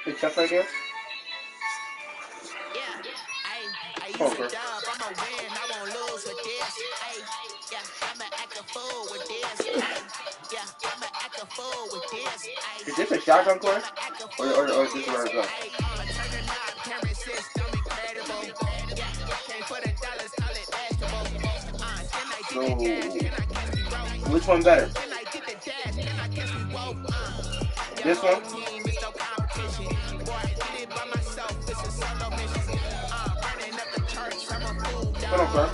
Big chest right there. I use a dub, I'ma win, I won't lose with this. I'ma act a fool with this. I'ma act a fool with this. Is this a shotgun course? Or is this where it's going? I'ma turn the knob, parents says don't be credible. Can't put a dollars, call it vegetable. Then I did the dash, then I guess we broke. Which one better? Then I did the dash, then I guess we woke. This one? Team, it's no competition. Boy, I did it by myself, it's a solo mission. Running up the charts, I'm a fool, dog. Hold on, sir.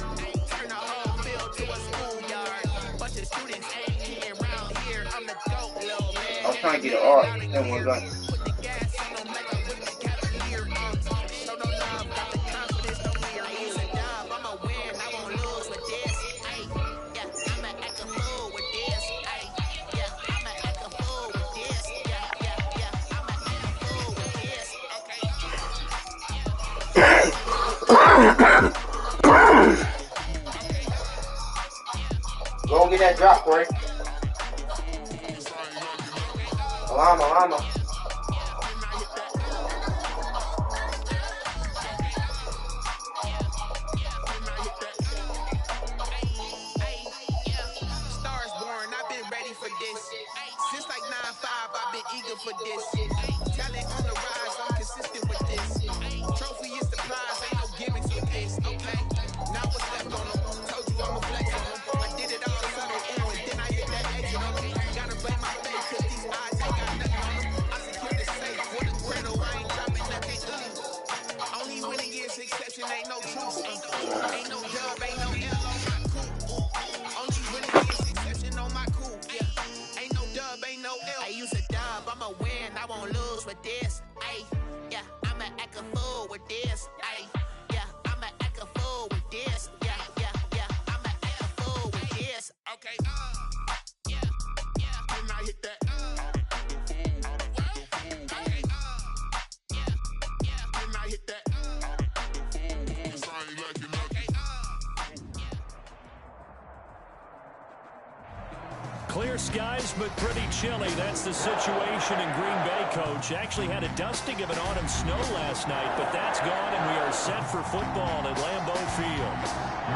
Turn the whole field to a schoolyard. Bunch of students ain't here around here. I'm the dope, little man. I was trying to get it all in one gun. Put the gas on them like a whipped cavalier. Show no love, got the confidence, no fear. I use a dub, I'ma win, I won't lose with this. I'ma act a fool with this. I'ma act a fool with this. I'ma act a fool with this. Go and get that drop, Corey. Alama. Stars born, I've been ready for this. Since like 9-5, I've been eager for this. Talent on the rise, I'm consistent with this. Trophy is the prize, ain't no gimmicks with this. Okay, now what's left on them? Told you I'm a flex on them. I did it all subtle, and then I hit that exit on them. Gotta blame my face, cause these eyes ain't got nothing on them. I secured the safe with a cradle, I ain't dropping nothing. Only winning is exception, ain't no truce. Ain't no dub, ain't no L on my coupe. Only winning is exception on my coupe. Ain't no dub, ain't no L. I use a dub, I'ma win, I won't lose with this. I'ma act a fool with this. I'ma act a fool with this. I'ma act a fool with this. Okay. When I hit that. Okay. When I hit that. Clear skies, but pretty chilly. That's the situation in Green Bay, Coach. Actually had a dusting of an autumn snow last night, but that's gone, and we are set for football at Lambeau Field.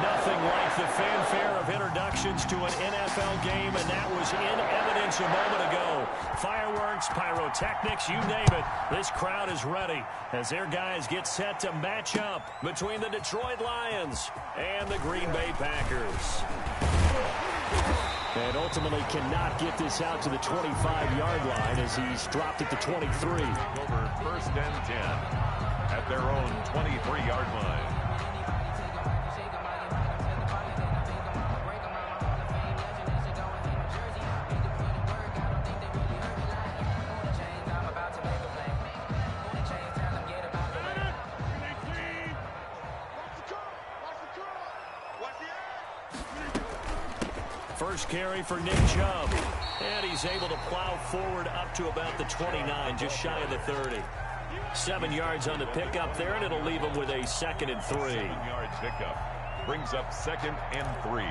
Nothing like the fanfare of introductions to an NFL game, and that was in evidence a moment ago. Fireworks, pyrotechnics, you name it. This crowd is ready as their guys get set to match up between the Detroit Lions and the Green Bay Packers. And ultimately cannot get this out to the 25-yard line as he's dropped at the 23. Over 1st and 10 at their own 23-yard line. First carry for Nick Chubb. And he's able to plow forward up to about the 29, just shy of the 30. 7 yards on the pickup there, and it'll leave him with a 2nd and 3. 7 yards pickup. Brings up 2nd and 3.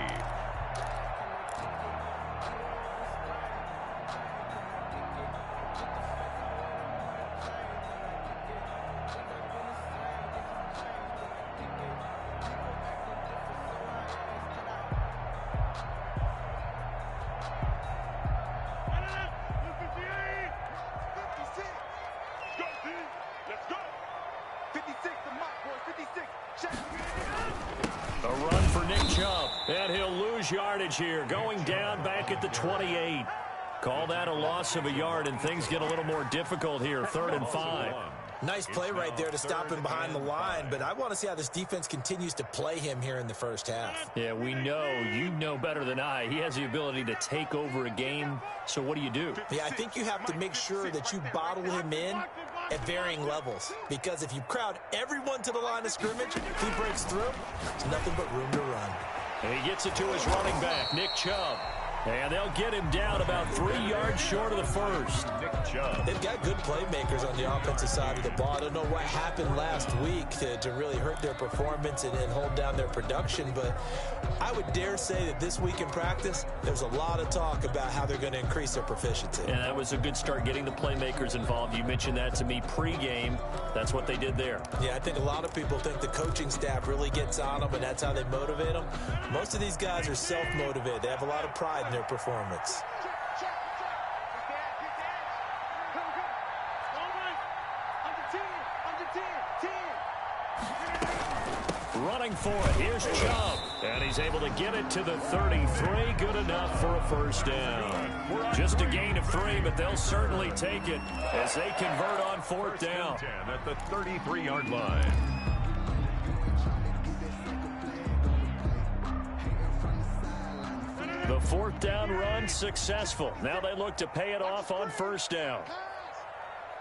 A run for Nick Chubb, and he'll lose yardage here, going down back at the 28. Call that a loss of a yard, and things get a little more difficult here, 3rd and 5. Nice play right there to stop him behind the line, but I want to see how this defense continues to play him here in the first half. Yeah, we know, you know better than I, he has the ability to take over a game, so what do you do? Yeah, I think you have to make sure that you bottle him in at varying levels, because if you crowd everyone to the line of scrimmage, he breaks through, there's nothing but room to run. And he gets it to his running back, Nick Chubb. And they'll get him down about 3 yards short of the first. They've got good playmakers on the offensive side of the ball. I don't know what happened last week to really hurt their performance and hold down their production, but I would dare say that this week in practice, there's a lot of talk about how they're going to increase their proficiency. And that was a good start, getting the playmakers involved. You mentioned that to me pregame. That's what they did there. Yeah, I think a lot of people think the coaching staff really gets on them, and that's how they motivate them. Most of these guys are self-motivated. They have a lot of pride in their performance. Running for it. Here's Chubb. And he's able to get it to the 33. Good enough for a first down. Just a gain of 3, but they'll certainly take it as they convert on 4th down. 10 at the 33-yard line. The 4th down run successful. Now they look to pay it off on 1st down.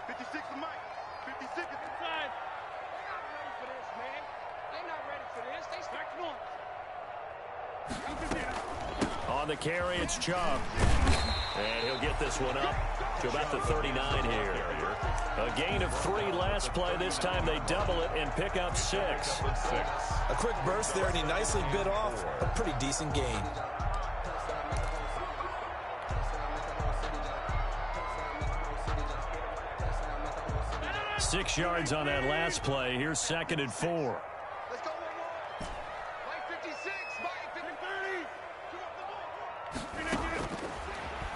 56 to Mike. 56 inside. On the carry, it's Chubb. And he'll get this one up to about the 39 here. A gain of 3 last play. This time they double it and pick up 6. A quick burst there, and he nicely bit off a pretty decent gain. 6 yards on that last play. Here's 2nd and 4. Let's go one more. Mike 56, Mike 30.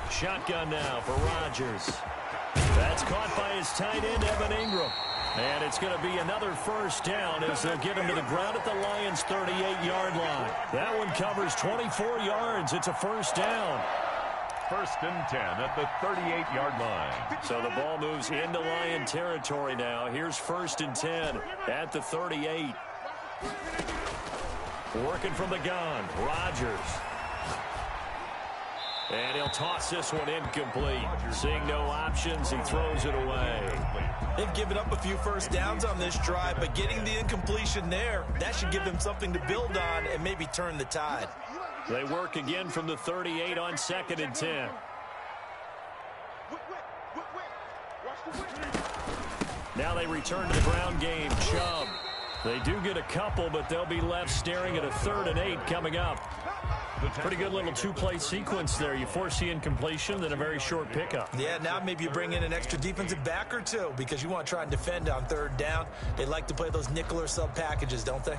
Shotgun now for Rodgers. That's caught by his tight end, Evan Ingram. And it's going to be another first down as they'll get him to the ground at the Lions' 38-yard line. That one covers 24 yards. It's a first down. 1st and 10 at the 38-yard line. So the ball moves into Lion territory now. Here's 1st and 10 at the 38. Working from the gun, Rodgers. And he'll toss this one incomplete. Seeing no options, he throws it away. They've given up a few first downs on this drive, but getting the incompletion there, that should give them something to build on and maybe turn the tide. They work again from the 38 on 2nd and 10. Now they return to the ground game. Chubb. They do get a couple, but they'll be left staring at a 3rd and 8 coming up. Pretty good little 2-play sequence there. You force the incompletion, then a very short pickup. Yeah, now maybe you bring in an extra defensive back or two because you want to try and defend on 3rd down. They like to play those nickel or sub packages, don't they?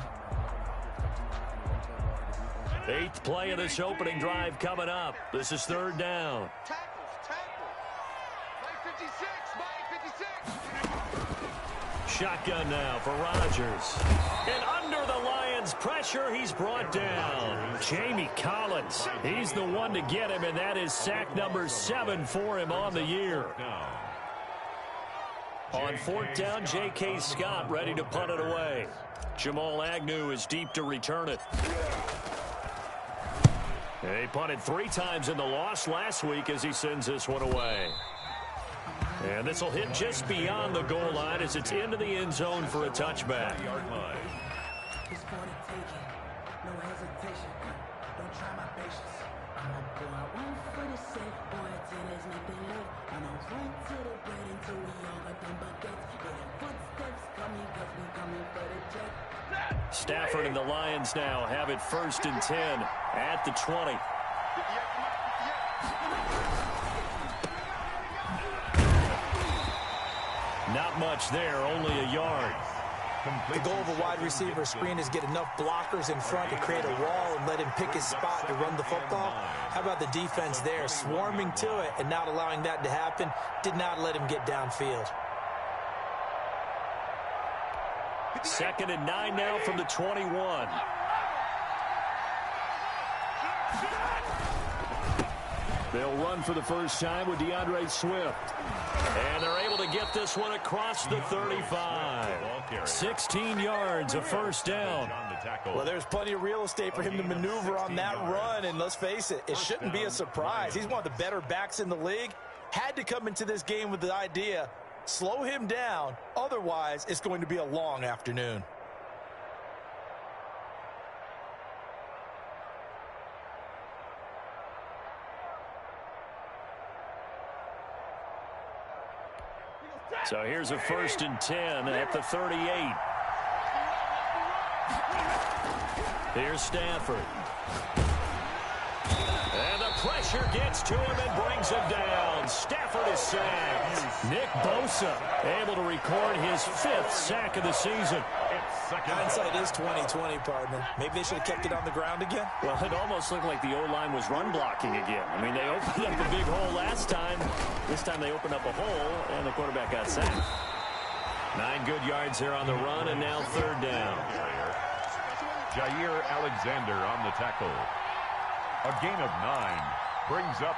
8th play of this opening drive coming up. This is 3rd down. Shotgun now for Rodgers. And under the Lions' pressure, he's brought down. Jamie Collins, he's the one to get him, and that is sack number 7 for him on the year. On 4th down, J.K. Scott ready to punt it away. Jamal Agnew is deep to return it. He punted 3 times in the loss last week as he sends this one away. And this will hit just beyond the goal line as it's into the end zone for a touchback. Stafford and the Lions now have it 1st and 10 at the 20. Not much there, only a yard. The goal of a wide receiver screen is get enough blockers in front to create a wall and let him pick his spot to run the football. How about the defense there, swarming to it and not allowing that to happen? Did not let him get downfield. 2nd and 9 now from the 21. They'll run for the first time with DeAndre Swift. And they're able to get this one across the 35. 16 yards, a first down. Well, there's plenty of real estate for him to maneuver on that run. And let's face it, it shouldn't be a surprise. He's one of the better backs in the league. Had to come into this game with the idea, slow him down. Otherwise, it's going to be a long afternoon. So here's a 1st and 10 at the 38. Here's Stafford. And the pressure gets to him and brings him down. Stafford is sacked. Nick Bosa able to record his 5th sack of the season. Hindsight is 20/20, partner. Maybe they should have kept it on the ground again. Well, it almost looked like the O-line was run blocking again. I mean, they opened up a big hole last time. This time they opened up a hole, and the quarterback got sacked. 9 good yards there on the run, and now 3rd down. Jair Alexander on the tackle. A gain of 9 brings up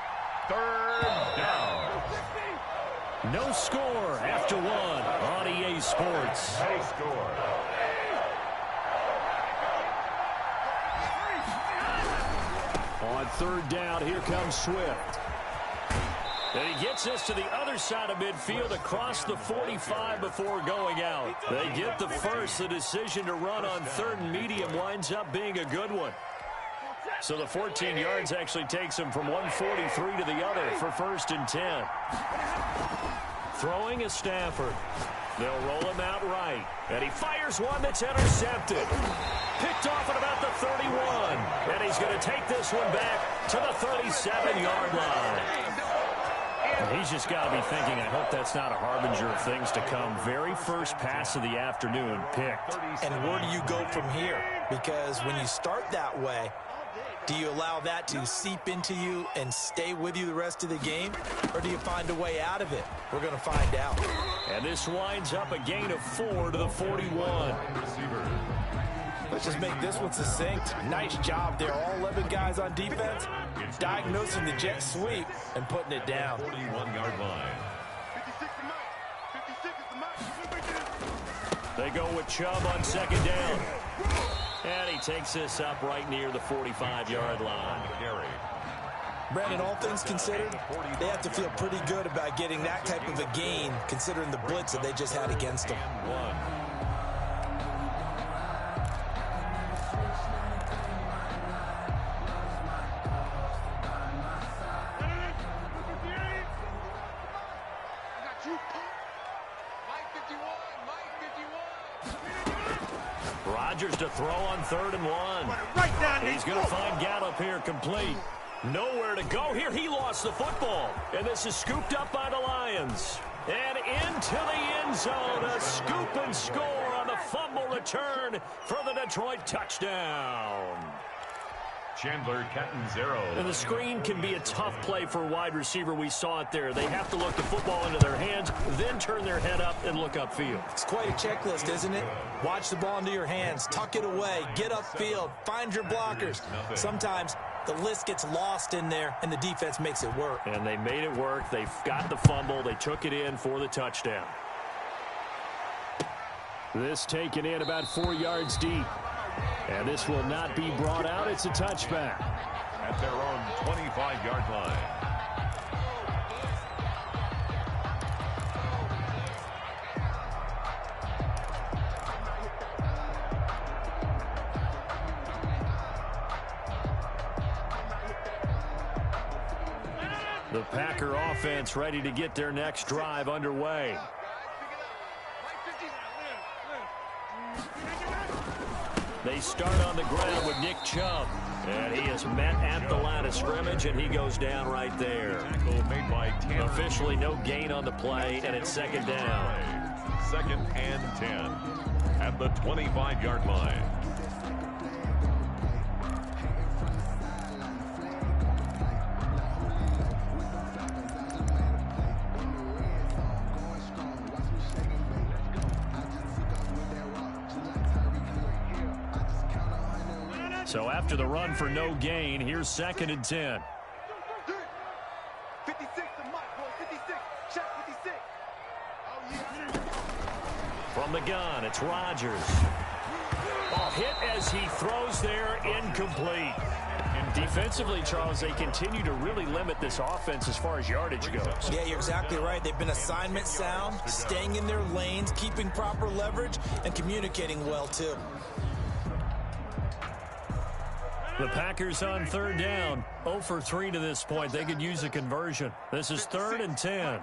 3rd down. No score after 1 on EA Sports. No score. On 3rd down, here comes Swift. And he gets us to the other side of midfield across the 45 before going out. They get the first. The decision to run on 3rd and medium winds up being a good one. So the 14 yards actually takes him from 143 to the other for 1st and 10. Throwing is Stafford. They'll roll him out right. And he fires one that's intercepted. Picked off at about the 31. And he's going to take this one back to the 37-yard line. And he's just got to be thinking, I hope that's not a harbinger of things to come. Very first pass of the afternoon picked. And where do you go from here? Because when you start that way, do you allow that to seep into you and stay with you the rest of the game? Or do you find a way out of it? We're going to find out. And this winds up a gain of 4 to the 41. Let's just make this one succinct. Nice job there. All 11 guys on defense diagnosing the jet sweep and putting it down. 41-yard line. They go with Chubb on 2nd down. And he takes this up right near the 45-yard line. Brandon, all things considered, they have to feel pretty good about getting that type of a gain, considering the blitz that they just had against them. Rodgers to throw on 3rd and 1. He's going to find Gallup here complete. Nowhere to go here. He lost the football. And this is scooped up by the Lions. And into the end zone. A scoop and score on the fumble return for the Detroit touchdown. Chandler Catanzaro. And the screen can be a tough play for a wide receiver. We saw it there. They have to look the football into their hands, then turn their head up and look upfield. It's quite a checklist, isn't it? Watch the ball into your hands, tuck it away, get upfield, find your blockers. Sometimes the list gets lost in there, and the defense makes it work. And they made it work. They got the fumble. They took it in for the touchdown. This taken in about 4 yards deep. And this will not be brought out. It's a touchback. At their own 25-yard line. The Packer offense ready to get their next drive underway. They start on the ground with Nick Chubb. And he is met at the line of scrimmage, and he goes down right there. Made by officially no gain on the play, and it's 2nd down. 2nd and 10 at the 25-yard line. So after the run for no gain, here's 2nd and 10. 56 to Mike, boy, 56. Check 56. From the gun, it's Rodgers. Hit as he throws there, incomplete. And defensively, Charles, they continue to really limit this offense as far as yardage goes. Yeah, you're exactly right. They've been assignment sound, staying in their lanes, keeping proper leverage, and communicating well, too. The Packers on 3rd down, 0 for 3 to this point. They could use a conversion. This is 3rd and 10.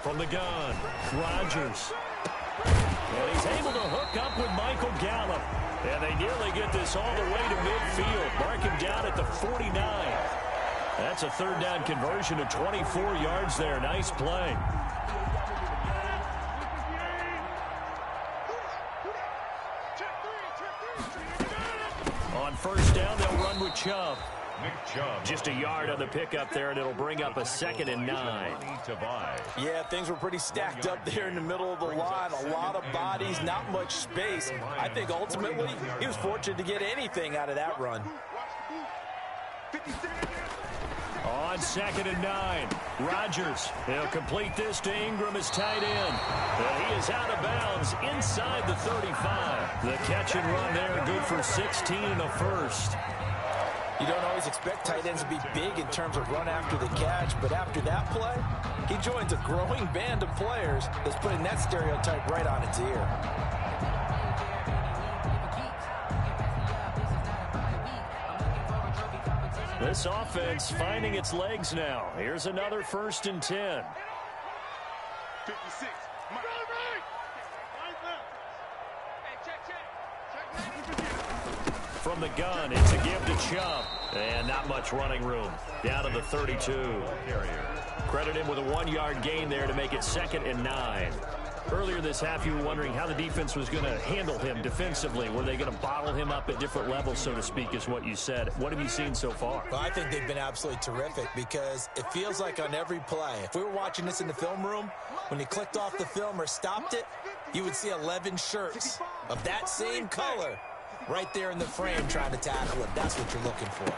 From the gun, Rodgers. And he's able to hook up with Michael Gallup. And they nearly get this all the way to midfield. Mark him down at the 49. That's a third down conversion of 24 yards there. Nice play. On first down, they'll run with Chubb. Just a yard on the pickup there, and it'll bring up a 2nd and 9. Yeah, things were pretty stacked up there in the middle of the line. A lot of bodies, not much space. I think ultimately he was fortunate to get anything out of that run. On 2nd and 9, Rodgers. He'll complete this to Ingram as tight end. And he is out of bounds inside the 35. The catch and run there, good for 16 and a first. You don't always expect tight ends to be big in terms of run after the catch, but after that play, he joins a growing band of players that's putting that stereotype right on its ear. This offense finding its legs now. Here's another 1st and 10. 56. From the gun, it's a give to Chubb. And not much running room. Down to the 32. Credit him with a 1-yard gain there to make it 2nd and 9. Earlier this half, you were wondering how the defense was going to handle him defensively. Were they going to bottle him up at different levels, so to speak, is what you said. What have you seen so far? Well, I think they've been absolutely terrific because it feels like on every play, if we were watching this in the film room, when you clicked off the film or stopped it, you would see 11 shirts of that same color right there in the frame trying to tackle it. That's what you're looking for.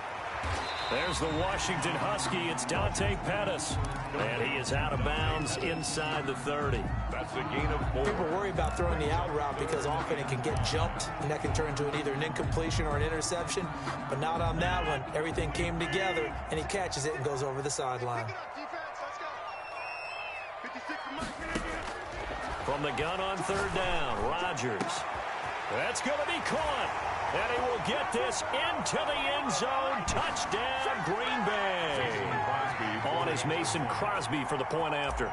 There's the Washington Husky. It's Dante Pettis. And he is out of bounds inside the 30. That's a gain of 4. People worry about throwing the out route because often it can get jumped, and that can turn into either an incompletion or an interception. But not on that one. Everything came together, and he catches it and goes over the sideline. From the gun on 3rd down, Rodgers. That's going to be caught. And he will get this into the end zone. Touchdown, Green Bay. On is Mason Crosby for the point after.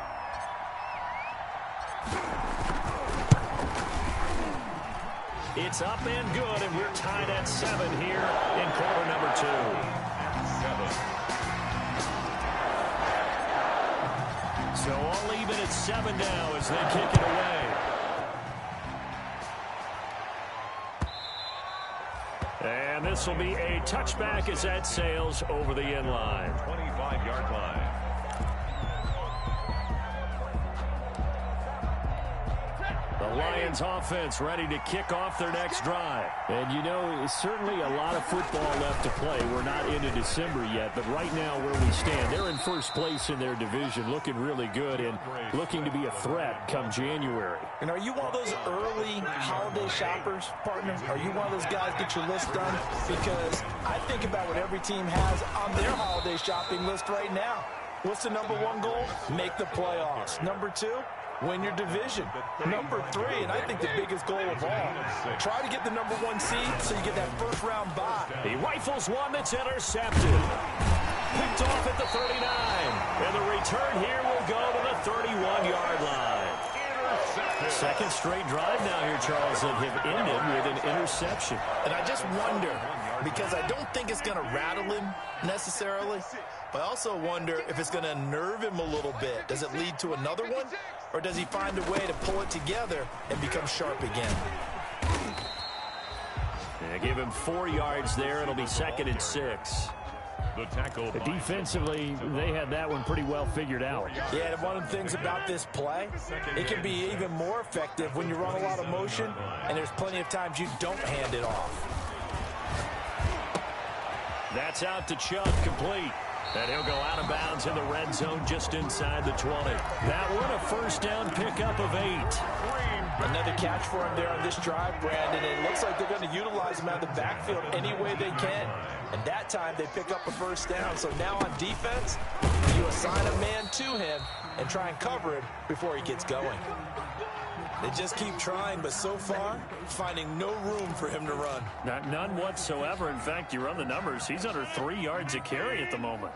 It's up and good, and we're tied at 7 here in quarter number 2. 7. So all even at 7 now as they kick it away. And this will be a touchback as that sails over the end line. 25-yard line. The Lions offense ready to kick off their next drive. And you know, certainly a lot of football left to play. We're not into December yet, but right now where we stand, they're in first place in their division, looking really good and looking to be a threat come January. And are you one of those early holiday shoppers, partner? Are you one of those guys get your list done? Because I think about what every team has on their holiday shopping list right now. What's the number 1 goal? Make the playoffs. Number 2? Win your division. Number 3, and I think the biggest goal of all, try to get the number 1 seed so you get that first-round bye. He rifles one that's intercepted. Picked off at the 39. And the return here will go to the 31-yard line. Second straight drive now here, Charles, that have ended with an interception. And I just wonder, because I don't think it's going to rattle him necessarily, but I also wonder if it's going to nerve him a little bit. Does it lead to another one? Or does he find a way to pull it together and become sharp again? Yeah, give him 4 yards there. It'll be 2nd and 6. The tackle. Defensively, they had that one pretty well figured out. Yeah, and one of the things about this play, it can be even more effective when you run a lot of motion, and there's plenty of times you don't hand it off. That's out to Chubb, complete. And he'll go out of bounds in the red zone just inside the 20. That one a first down pickup of 8. Another catch for him there on this drive, Brandon. And it looks like they're going to utilize him out of the backfield any way they can. And that time they pick up a first down. So now on defense, you assign a man to him and try and cover him before he gets going. They just keep trying, but so far, finding no room for him to run. None whatsoever. In fact, you run the numbers. He's under 3 yards a carry at the moment.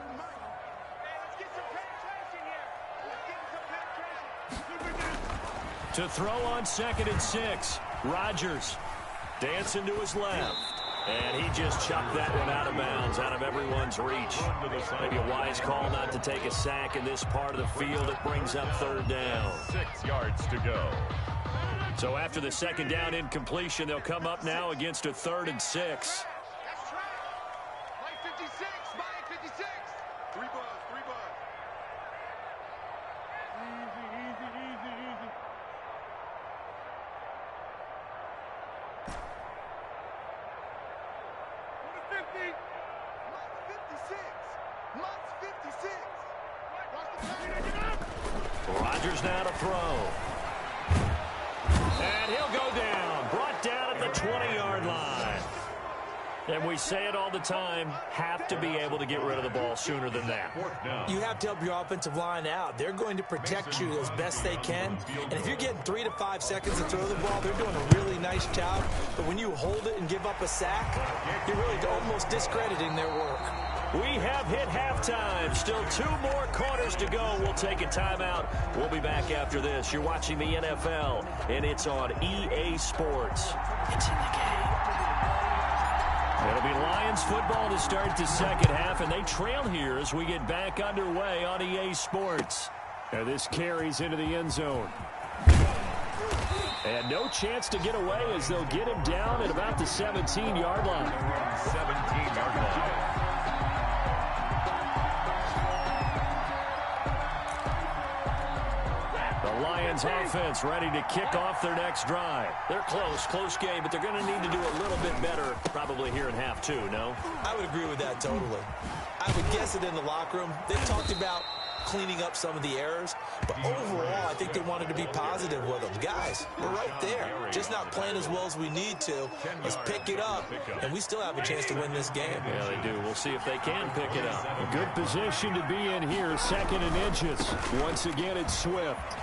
To throw on 2nd and 6. Rodgers dancing to his left. And he just chucked that one out of bounds, out of everyone's reach. Maybe a wise call not to take a sack in this part of the field. It brings up 3rd down. 6 yards to go. So after the 2nd down incompletion, they'll come up now against a 3rd and 6. Rodgers now to throw. And he'll go down. Brought down at the 20-yard line. And we say it all the time, have to be able to get rid of the ball sooner than that. You have to help your offensive line out. They're going to protect you as best they can. And if you're getting 3 to 5 seconds to throw the ball, they're doing a really nice job. But when you hold it and give up a sack, you're really almost discrediting their work. We have hit halftime. Still 2 more quarters to go. We'll take a timeout. We'll be back after this. You're watching the NFL, and it's on EA Sports. It's in the game. It'll be Lions football to start the 2nd half, and they trail here as we get back underway on EA Sports. And this carries into the end zone. And no chance to get away as they'll get him down at about the 17-yard line. 17-yard line. The Lions offense ready to kick off their next drive. They're close game, but they're going to need to do a little bit better probably here in half 2, no? I would agree with that totally. I would guess it in the locker room. They talked about cleaning up some of the errors, but overall, I think they wanted to be positive with them. Guys, we're right there. Just not playing as well as we need to. Let's pick it up, and we still have a chance to win this game. Yeah, they do. We'll see if they can pick it up. A good position to be in here, 2nd and inches. Once again, it's Swift.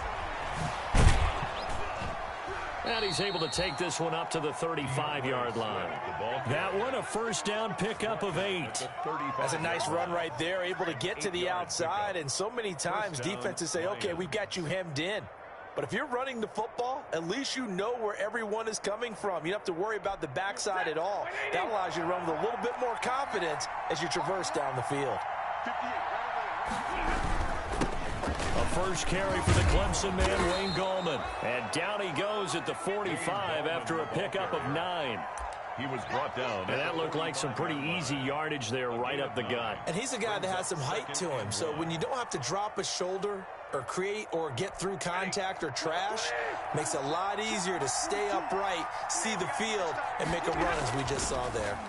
And he's able to take this one up to the 35-yard line. That one, a 1st down pickup of 8. That's a nice run right there, able to get to the outside. And so many times defenses say, okay, we've got you hemmed in. But if you're running the football, at least you know where everyone is coming from. You don't have to worry about the backside at all. That allows you to run with a little bit more confidence as you traverse down the field. A first carry for the Clemson man, Wayne Gallman. And down he goes at the 45 after a pickup of 9. He was brought down. And that looked like some pretty easy yardage there right up the gut. And he's a guy that has some height to him. So when you don't have to drop a shoulder or create or get through contact or trash, makes it a lot easier to stay upright, see the field, and make a run as we just saw there.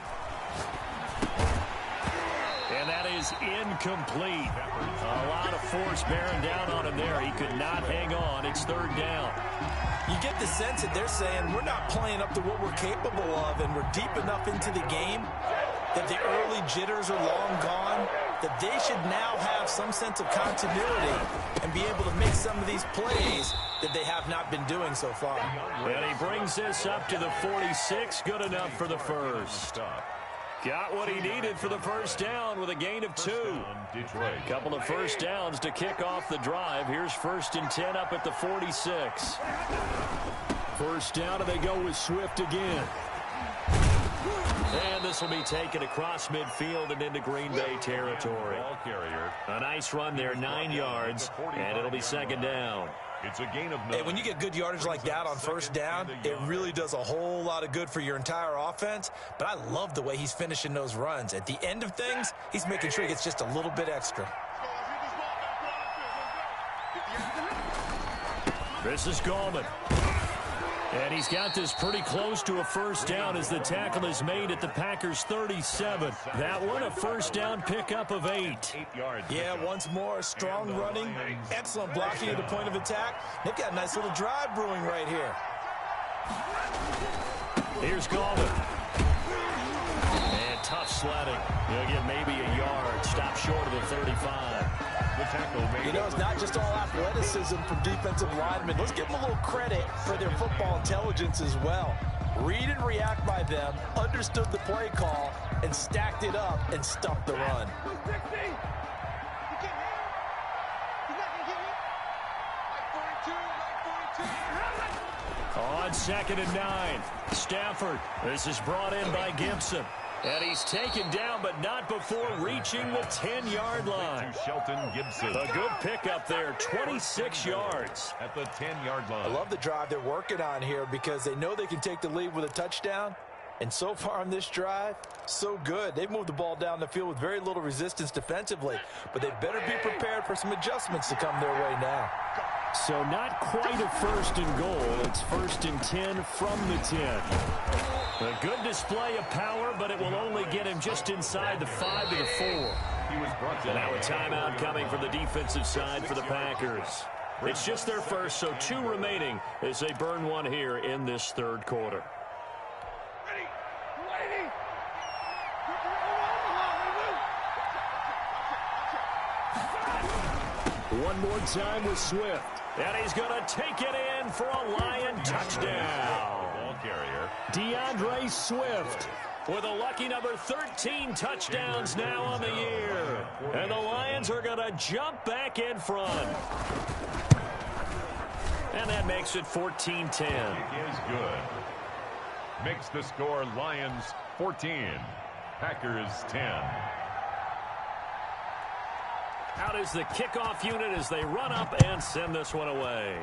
And that is incomplete. A lot of force bearing down on him there. He could not hang on. It's 3rd down. You get the sense that they're saying we're not playing up to what we're capable of, and we're deep enough into the game that the early jitters are long gone, that they should now have some sense of continuity and be able to make some of these plays that they have not been doing so far. And he brings this up to the 46. Good enough for the 1st. Got what he needed for the 1st down with a gain of 2. A couple of 1st downs to kick off the drive. Here's 1st and 10 up at the 46. 1st down, and they go with Swift again. And this will be taken across midfield and into Green Bay territory. A nice run there, 9 yards, and it'll be 2nd down. It's a gain of 9. And when you get good yardage like that on 1st down, it really does a whole lot of good for your entire offense. But I love the way he's finishing those runs. At the end of things, he's making sure he gets just a little bit extra. This is Gallman. And he's got this pretty close to a 1st down as the tackle is made at the Packers' 37. That one, a 1st down pickup of 8. Yeah, once more, strong running, excellent blocking at the point of attack. They've got a nice little drive brewing right here. Here's Gallman. And tough sledding. He'll get maybe a yard. Stop short of the 35. You know, it's not just all athleticism from defensive linemen. Let's give them a little credit for their football intelligence as well. Read and react by them, understood the play call, and stacked it up and stuffed the run. On 2nd and 9, Stafford. This is brought in by Gibson. And he's taken down, but not before reaching the 10-yard line. Shelton Gibson. A good pickup there, 26 yards. At the 10-yard line. I love the drive they're working on here because they know they can take the lead with a touchdown. And so far on this drive, so good. They've moved the ball down the field with very little resistance defensively. But they better be prepared for some adjustments to come their way now. So not quite a 1st and goal. It's 1st and 10 from the 10. A good display of power, but it will only get him just inside the 5 to the 4. And now a timeout coming from the defensive side for the Packers. It's just their first, so 2 remaining as they burn one here in this 3rd quarter. One more time with Swift. And he's going to take it in for a Lion touchdown. Ball carrier. DeAndre Swift with a lucky number 13 touchdowns now on the year. And the Lions are going to jump back in front. And that makes it 14-10. It is good. Makes the score Lions 14. Packers 10. Out is the kickoff unit as they run up and send this one away.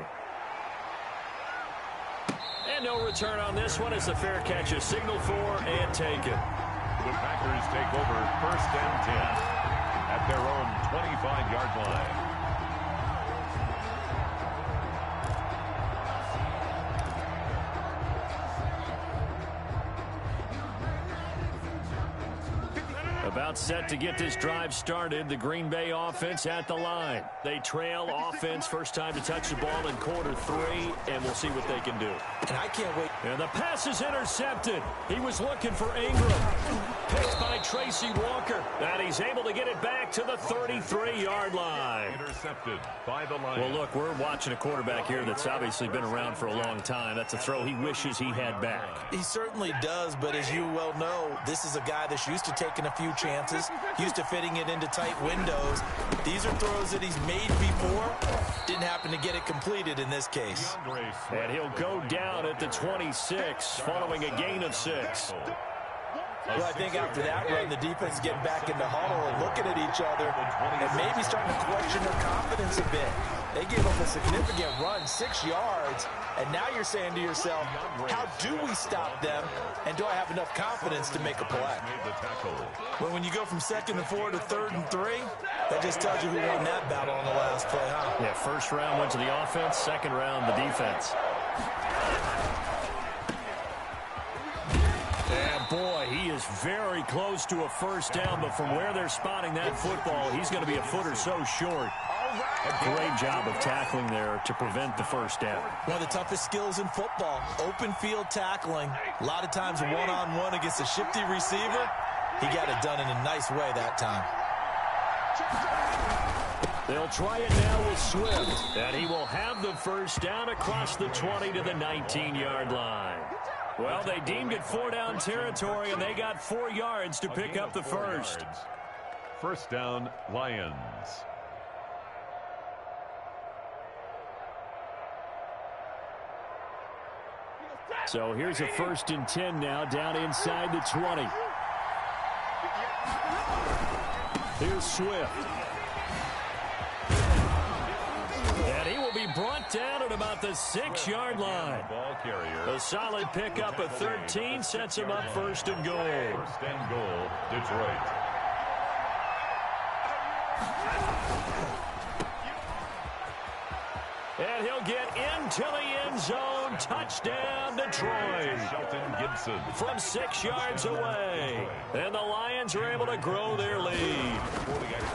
And no return on this one as the fair catch is signaled for and taken. The Packers take over 1st and 10 at their own 25-yard line. About set to get this drive started. The Green Bay offense at the line. They trail offense. First time to touch the ball in quarter 3, and we'll see what they can do. And I can't wait. And the pass is intercepted. He was looking for Ingram. Picked by Tracy Walker. And he's able to get it back to the 33-yard line. Intercepted by the line. Well, look, we're watching a quarterback here that's obviously been around for a long time. That's a throw he wishes he had back. He certainly does, but as you well know, this is a guy that's used to taking a few chances, used to fitting it into tight windows. These are throws that he's made before. Didn't happen to get it completed in this case. And he'll go down at the 26 following a gain of 6. Well, I think after that run, the defense is getting back in the huddle and looking at each other and maybe starting to question their confidence a bit. They gave up a significant run, 6 yards, and now you're saying to yourself, how do we stop them, and do I have enough confidence to make a play? Well, when you go from 2nd and 4 to 3rd and 3, that just tells you who won that battle on the last play, huh? Yeah, first round went to the offense, second round the defense. And boy, he is very close to a first down, but from where they're spotting that football, he's going to be a foot or so short. A great job of tackling there to prevent the first down. One of the toughest skills in football, open field tackling. A lot of times one-on-one against a shifty receiver. He got it done in a nice way that time. They'll try it now with Swift, and he will have the first down across the 20 to the 19-yard line. Well, they deemed it 4-down territory, and they got 4 yards to pick up the first. First down, Lions. So here's a 1st and 10 now, down inside the 20. Here's Swift. And he will be brought down at about the 6-yard line. Ball carrier. A solid pickup of 13 sets him up 1st and goal. 1st and goal, Detroit. And he'll get into the end zone. Touchdown, Detroit. Shelton Gibson. From 6 yards away. And the Lions are able to grow their lead.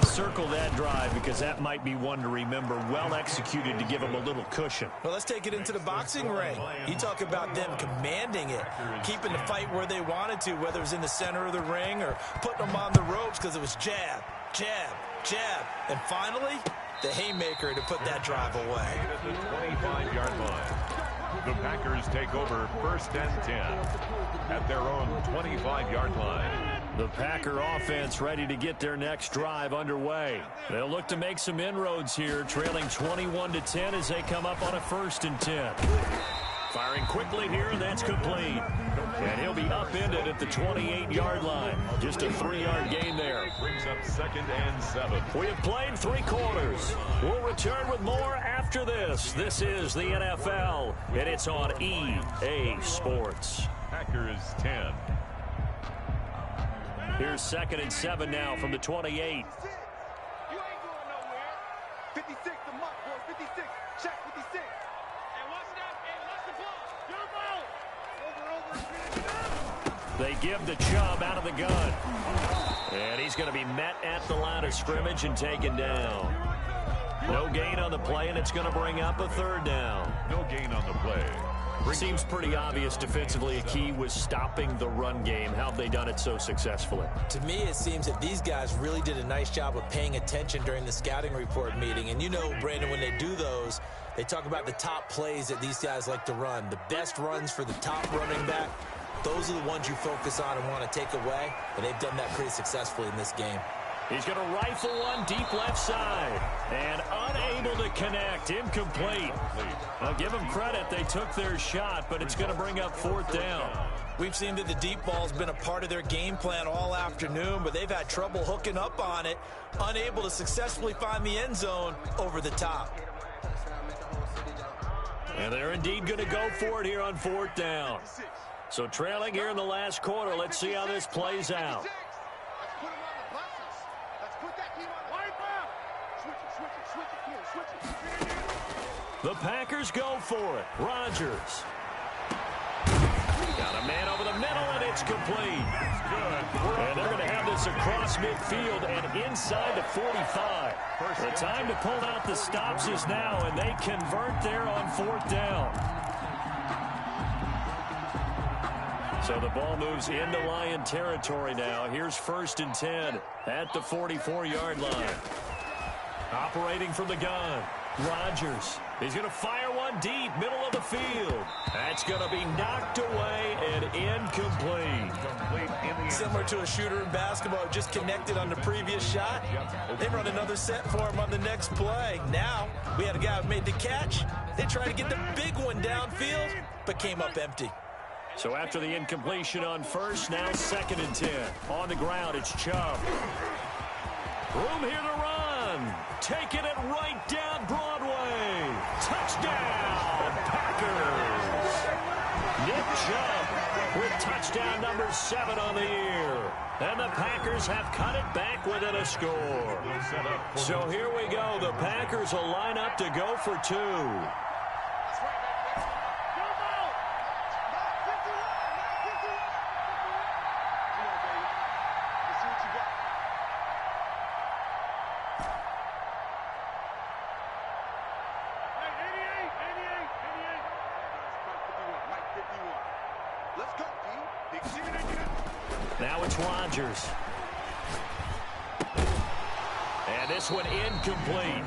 Circle that drive because that might be one to remember. Well executed to give them a little cushion. Well, let's take it into the boxing ring. You talk about them commanding it, keeping the fight where they wanted to, whether it was in the center of the ring or putting them on the ropes because it was jab, jab, jab. And finally, the haymaker to put that drive away. At the 25-yard line. The Packers take over 1st and 10 at their own 25-yard line. The Packer offense ready to get their next drive underway. They'll look to make some inroads here, trailing 21-10 as they come up on a 1st and 10. Firing quickly here, and that's complete. And he'll be upended at the 28-yard line. Just a 3-yard gain there. Brings up 2nd and 7. We have played 3 quarters. We'll return with more after this. This is the NFL, and it's on EA Sports. Packers 10. Here's 2nd and 7 now from the 28. You ain't going nowhere. 56 the mark, boys. 56. Check 56. And what's that? And what's the ball? Your ball. Over. They give the Chubb out of the gun. And he's going to be met at the line of scrimmage and taken down. No gain on the play, and it's going to bring up a 3rd down. No gain on the play. Seems pretty obvious defensively a key was stopping the run game. How have they done it so successfully? To me, it seems that these guys really did a nice job of paying attention during the scouting report meeting. And you know, Brandon, when they do those, they talk about the top plays that these guys like to run. The best runs for the top running back, those are the ones you focus on and want to take away. And they've done that pretty successfully in this game. He's going to rifle one deep left side. And unable to connect. Incomplete. I'll give them credit. They took their shot, but it's going to bring up 4th down. We've seen that the deep ball's been a part of their game plan all afternoon, but they've had trouble hooking up on it. Unable to successfully find the end zone over the top. And they're indeed going to go for it here on 4th down. So trailing here in the last quarter. Let's see how this plays out. The Packers go for it. Rodgers. Got a man over the middle, and it's complete. And they're going to have this across midfield and inside the 45. The time to pull out the stops is now, and they convert there on 4th down. So the ball moves into Lion territory now. Here's 1st and 10 at the 44-yard line. Operating from the gun. Rodgers. He's going to fire one deep, middle of the field. That's going to be knocked away and incomplete. Similar to a shooter in basketball, just connected on the previous shot. They run another set for him on the next play. Now, we had a guy who made the catch. They tried to get the big one downfield, but came up empty. So after the incompletion on 1st, now 2nd and 10. On the ground, it's Chubb. Room here to run. Taking it right down Broadway. Touchdown, Packers. Nick Chubb with touchdown number 7 on the year. And the Packers have cut it back within a score. So here we go. The Packers will line up to go for 2. Now it's Rodgers. And this one incomplete.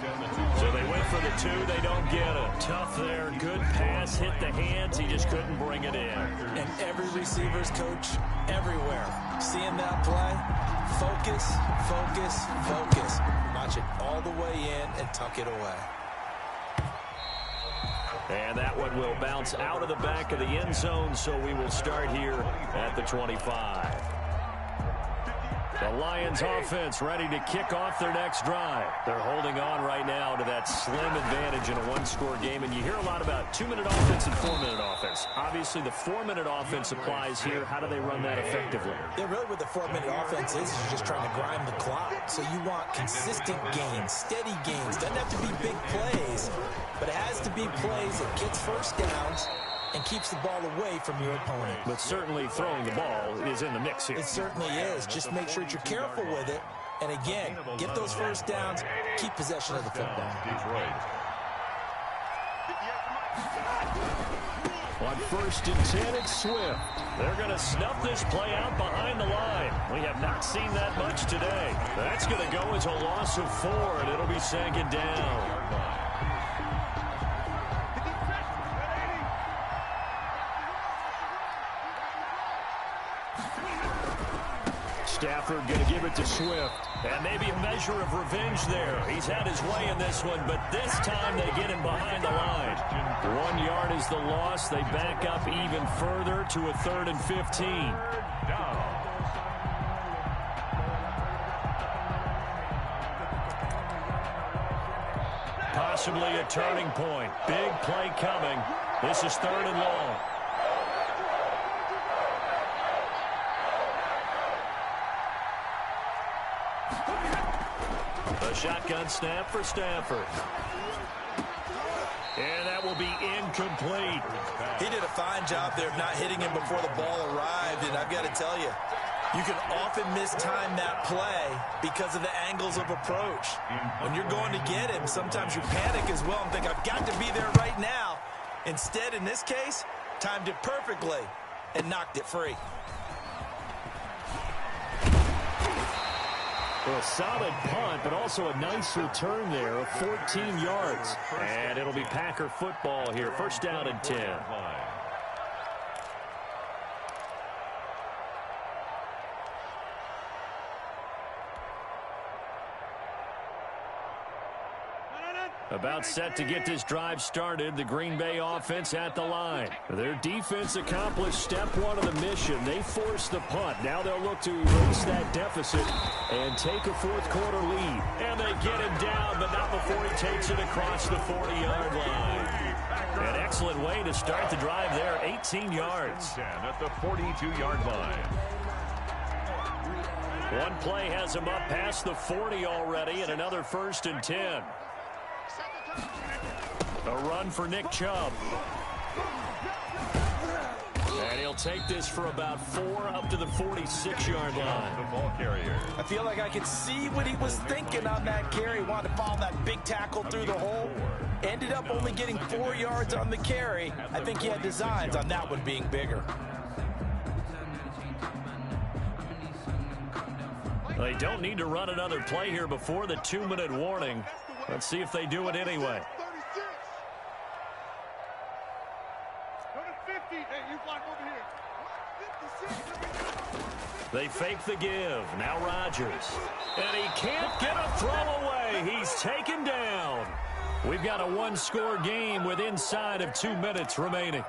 So they went for the 2. They don't get it. Tough there. Good pass. Hit the hands. He just couldn't bring it in. And every receiver's coach everywhere. Seeing that play, focus, focus, focus. Watch it all the way in and tuck it away. And that one will bounce out of the back of the end zone, so we will start here at the 25. The Lions offense ready to kick off their next drive. They're holding on right now to that slim advantage in a one-score game, and you hear a lot about 2-minute offense and 4-minute offense. Obviously, the 4-minute offense applies here. How do they run that effectively? Yeah, really what the 4-minute offense is you're just trying to grind the clock. So you want consistent gains, steady gains. Doesn't have to be big plays, but it has to be plays that gets first downs and keeps the ball away from your opponent. But certainly throwing the ball is in the mix here. It certainly is. Just make sure that you're careful with it. And again, get those first downs, keep possession of the football. Detroit. On 1st and 10, it's Swift. They're going to snuff this play out behind the line. We have not seen that much today. That's going to go as a loss of 4, and it'll be 2nd down. Stafford going to give it to Swift. And maybe a measure of revenge there. He's had his way in this one, but this time they get him behind the line. 1 yard is the loss. They back up even further to a 3rd and 15. Possibly a turning point. Big play coming. This is 3rd and long. A shotgun snap for Stafford. And that will be incomplete. He did a fine job there of not hitting him before the ball arrived, and I've got to tell you, you can often mistime that play because of the angles of approach. When you're going to get him, sometimes you panic as well and think, I've got to be there right now. Instead, in this case, timed it perfectly and knocked it free. Well, a solid punt, but also a nice return there of 14 yards. And it'll be Packer football here. 1st down and 10. About set to get this drive started, the Green Bay offense at the line. Their defense accomplished step 1 of the mission. They forced the punt. Now they'll look to erase that deficit and take a 4th quarter lead. And they get him down, but not before he takes it across the 40-yard line. An excellent way to start the drive there, 18 yards. At the 42-yard line. One play has him up past the 40 already, and another 1st and 10. A run for Nick Chubb. And he'll take this for about 4 up to the 46-yard line. The ball carrier. I feel like I could see what he was thinking on that carry. Wanted to follow that big tackle through the hole. Ended up only getting 4 yards on the carry. I think he had designs on that one being bigger. They don't need to run another play here before the 2-minute warning. Let's see if they do it anyway. They fake the give. Now Rodgers. And he can't get a throw away. He's taken down. We've got a 1-score game with inside of 2 minutes remaining.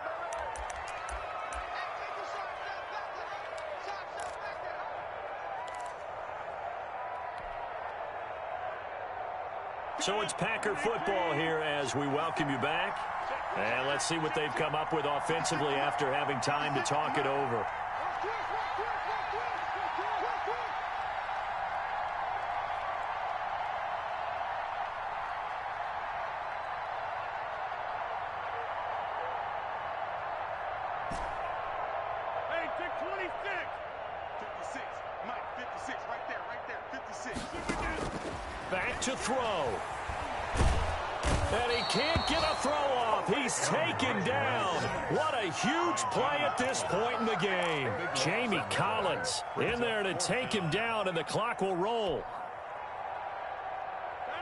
So it's Packer football here as we welcome you back. And let's see what they've come up with offensively after having time to talk it over. Hey, take 26. 56. Mike, 56. Right there. 56. Back to throw. And he can't get a throw off. He's taken down. What a huge play at this point in the game. Jamie Collins in there to take him down, and the clock will roll.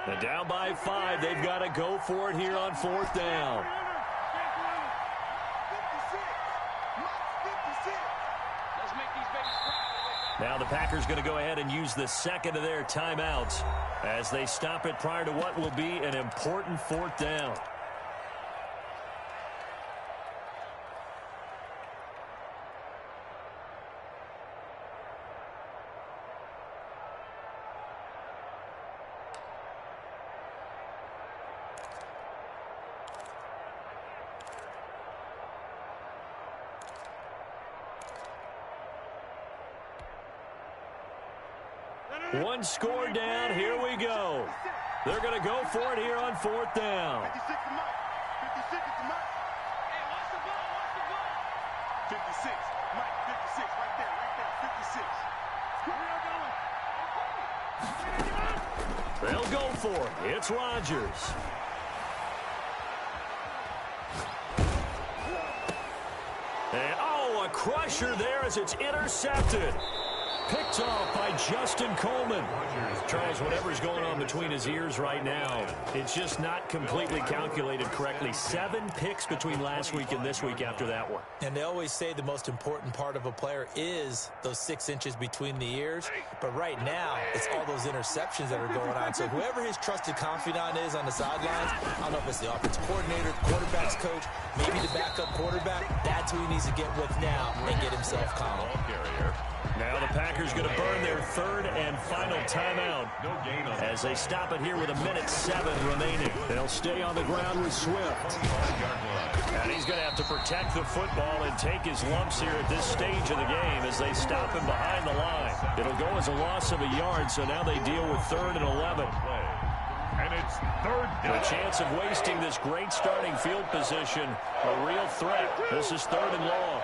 And down by 5, they've got to go for it here on 4th down. Now the Packers going to go ahead and use the 2nd of their timeouts as they stop it prior to what will be an important 4th down. One score down. Here we go. They're going to go for it here on 4th down. 56 to Mike. 56 to Mike. Hey, watch the ball. Watch the ball. 56. Mike, 56. Right there. 56. They'll go for it. It's Rodgers. And, oh, a crusher there as it's intercepted. Picked off by Justin Coleman. Charles, whatever's going on between his ears right now, it's just not completely calculated correctly. 7 picks between last week and this week after that one. And they always say the most important part of a player is those 6 inches between the ears. But right now, it's all those interceptions that are going on. So whoever his trusted confidant is on the sidelines, I don't know if it's the offense coordinator, quarterback's coach, maybe the backup quarterback, that's who he needs to get with now and get himself calm. Now the Packers going to burn their 3rd and final timeout as they stop it here with 1:07 remaining. They'll stay on the ground with Swift. And he's going to have to protect the football and take his lumps here at this stage of the game as they stop him behind the line. It'll go as a loss of a yard, so now they deal with 3rd and 11. And it's 3rd down. The chance of wasting this great starting field position, a real threat. This is 3rd and long.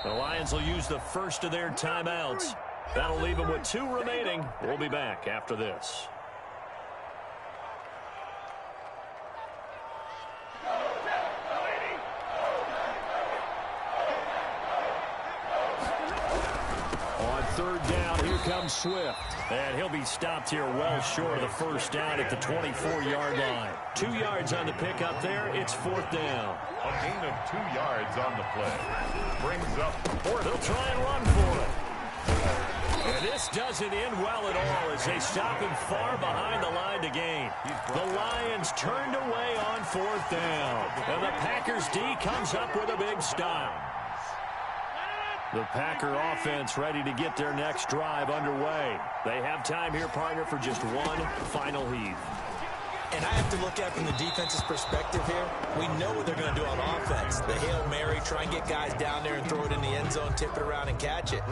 The Lions will use the first of their timeouts. That'll leave them with 2 remaining. We'll be back after this. On 3rd down, here comes Swift. And he'll be stopped here well short of the first down at the 24-yard line. 2 yards on the pickup there. It's 4th down. A gain of 2 yards on the play. Brings up 4th. They'll try and run for it. And this doesn't end well at all as they stop him far behind the line to gain. The Lions turned away on 4th down. And the Packers D comes up with a big stop. The Packer offense ready to get their next drive underway. They have time here, partner, for just one final heave. And I have to look at it from the defense's perspective here. We know what they're going to do on offense. The Hail Mary, try and get guys down there and throw it in the end zone, tip it around and catch it.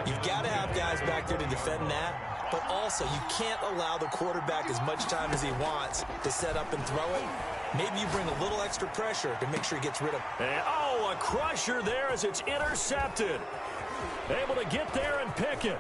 You've got to have guys back there to defend that. But also, you can't allow the quarterback as much time as he wants to set up and throw it. Maybe you bring a little extra pressure to make sure he gets rid of it. And, a crusher there as it's intercepted. Able to get there and pick it.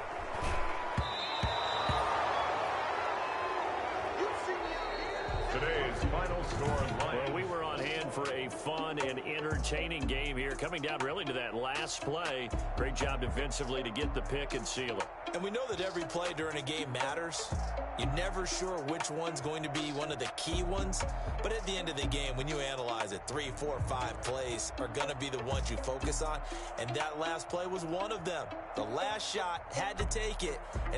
Today's final score, Lions. Well, we were on hand for a fun and entertaining game here. Coming down really to that last play. Great job defensively to get the pick and seal it. And we know that every play during a game matters. You're never sure which one's going to be one of the key ones. But at the end of the game, when you analyze it, 3, 4, 5 plays are going to be the ones you focus on. And that last play was one of them. The last shot had to take it. And